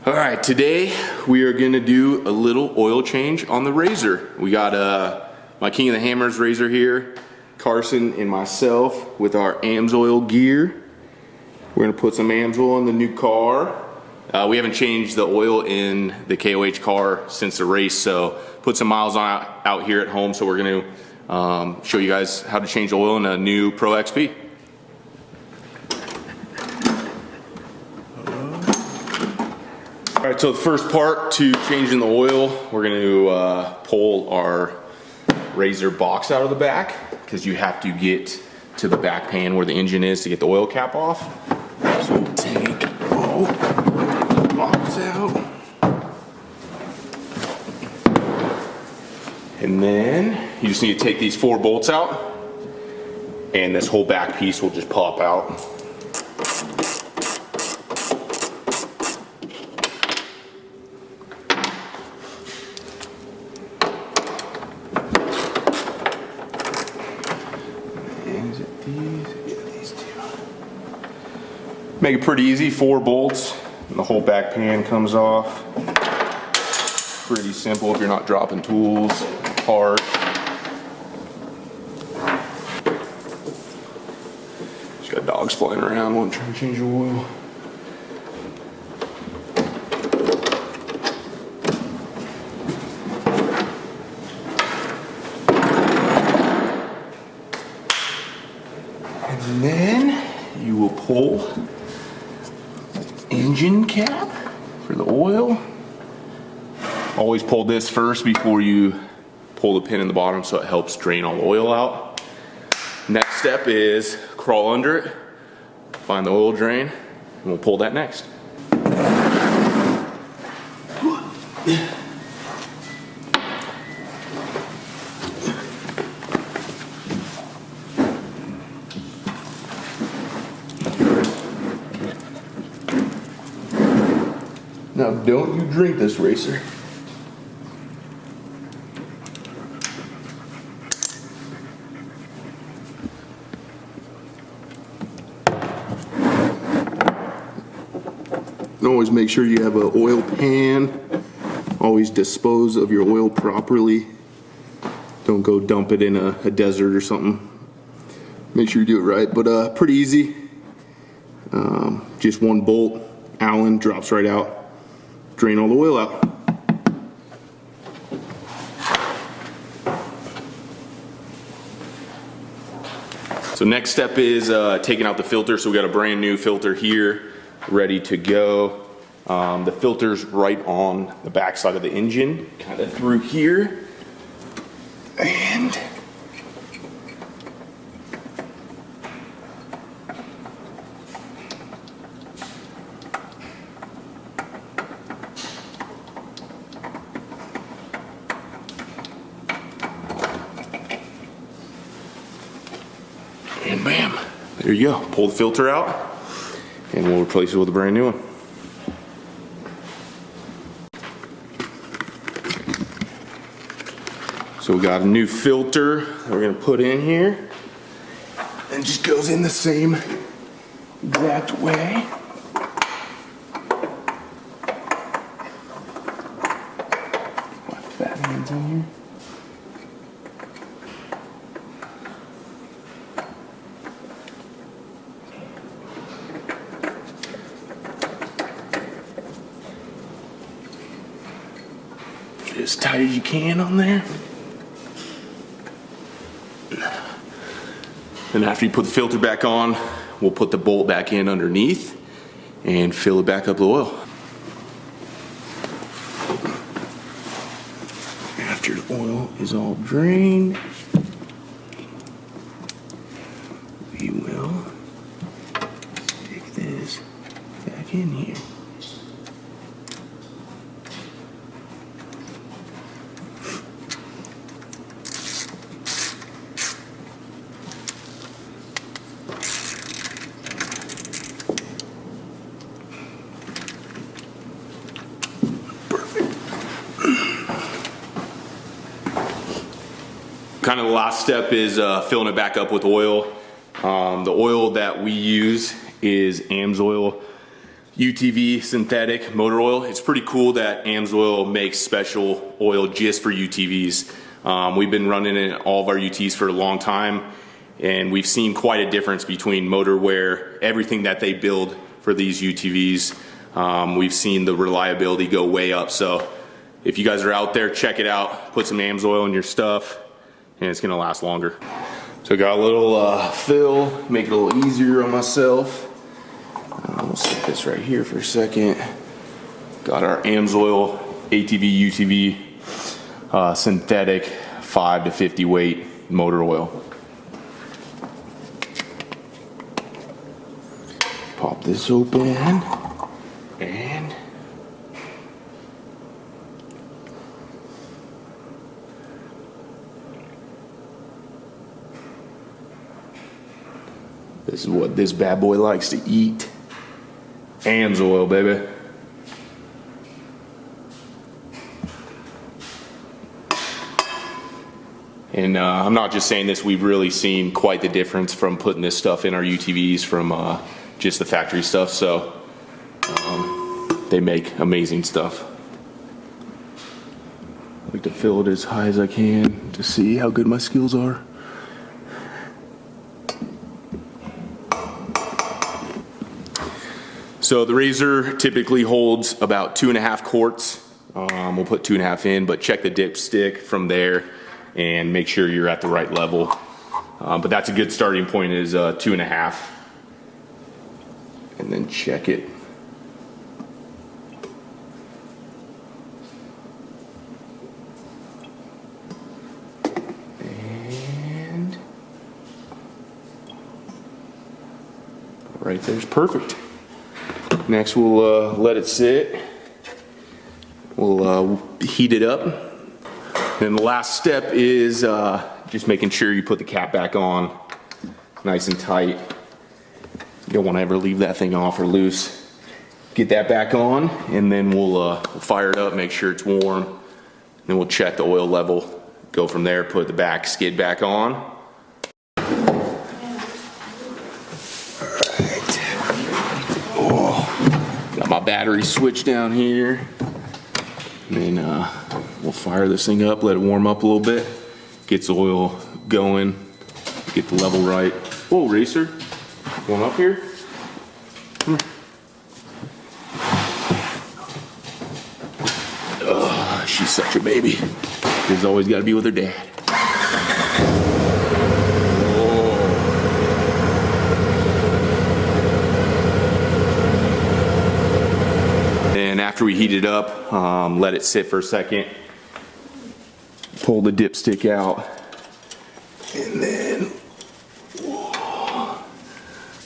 All right, today we are gonna do a little oil change on the RZR. We got my King of the Hammers RZR here, Carson and myself with our AMSOIL gear. We're gonna put some AMSOIL in the new car. We haven't changed the oil in the KOH car since the race, so put some miles on out here at home. So we're gonna show you guys how to change the oil in a new Pro XP. All right, so the first part to changing the oil, we're going to pull our RZR box out of the back, because you have to get to the back pan where the engine is to get the oil cap off. So we'll take the box out. And then you just need to take these 4 bolts out, and this whole back piece will just pop out. Make it pretty easy, 4 bolts, and the whole back pan comes off. Pretty simple if you're not dropping tools, parts. Just got dogs flying around while I'm trying to change the oil. And then you will pull engine cap for the oil. Always pull this first before you pull the pin in the bottom, so it helps drain all the oil out. Next step is crawl under it, find the oil drain, and we'll pull that next. Now, don't you drink this, racer. Always make sure you have an oil pan. Always dispose of your oil properly. Don't go dump it in a desert or something. Make sure you do it right, but pretty easy. Just 1 bolt, Allen, drops right out. Drain all the oil out. So next step is taking out the filter. So we got a brand new filter here, ready to go. The filter's right on the back side of the engine, kind of through here. And and bam, there you go. Pull the filter out, and we'll replace it with a brand new one. So we got a new filter that we're gonna put in here, and it just goes in the same exact way. My fat hands in here. As tight as you can on there. And after you put the filter back on, we'll put the bolt back in underneath and fill it back up with oil. After the oil is all drained, we will stick this back in here. Kind of the last step is filling it back up with oil. The oil that we use is AMSOIL UTV synthetic motor oil. It's pretty cool that AMSOIL makes special oil just for UTVs. We've been running in all of our UTVs for a long time, and we've seen quite a difference between motor wear, everything that they build for these UTVs. We've seen the reliability go way up. So if you guys are out there, check it out. Put some AMSOIL in your stuff, and it's gonna last longer. So I got a little fill, make it a little easier on myself. We'll set this right here for a second. Got our AMSOIL ATV UTV synthetic 5 to 50 weight motor oil. Pop this open and this is what this bad boy likes to eat. AMSOIL, baby. And I'm not just saying this, we've really seen quite the difference from putting this stuff in our UTVs from just the factory stuff. So they make amazing stuff. I like to fill it as high as I can to see how good my skills are. So the RZR typically holds about 2.5 quarts. We'll put 2.5 in, but check the dipstick from there and make sure you're at the right level. But that's a good starting point, is 2.5. And then check it. And right there's perfect. Next we'll let it sit. We'll heat it up. And the last step is just making sure you put the cap back on nice and tight. You don't want to ever leave that thing off or loose. Get that back on, and then we'll fire it up, make sure it's warm. Then we'll check the oil level, go from there, put the back skid back on. My battery switch down here, and then we'll fire this thing up, let it warm up a little bit, gets the oil going, get the level right. Whoa, racer, going up here? Come here. Oh, she's such a baby. She's always got to be with her dad. After we heat it up, let it sit for a second, pull the dipstick out, and then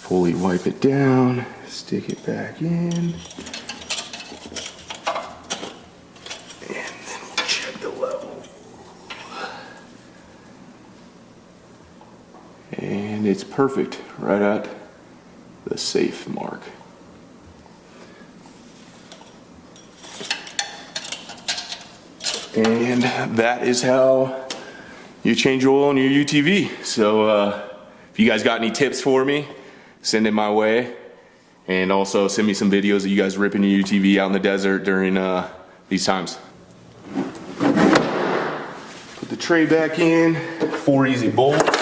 fully wipe it down, stick it back in, and then we'll check the level. And it's perfect, right at the safe mark. And that is how you change oil in your UTV. So if you guys got any tips for me, send it my way. And also send me some videos of you guys ripping your UTV out in the desert during these times. Put the tray back in, 4 easy bolts.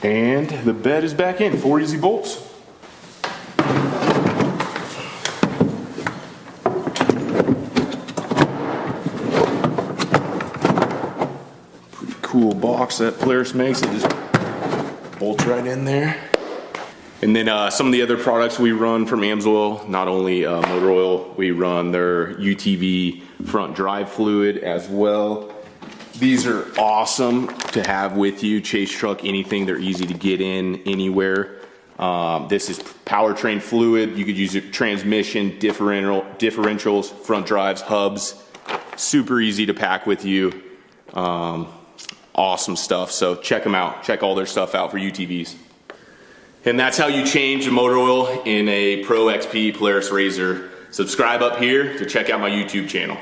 And the bed is back in, 4 easy bolts. Pretty cool box that Polaris makes. It just bolts right in there. And then some of the other products we run from AMSOIL, not only motor oil, we run their UTV front drive fluid as well. These are awesome to have with you, chase truck, anything. They're easy to get in anywhere. This is powertrain fluid. You could use it transmission, differentials, front drives, hubs. Super easy to pack with you. Awesome stuff. So check them out. Check all their stuff out for UTVs. And that's how you change a motor oil in a Pro XP Polaris RZR. Subscribe up here to check out my YouTube channel.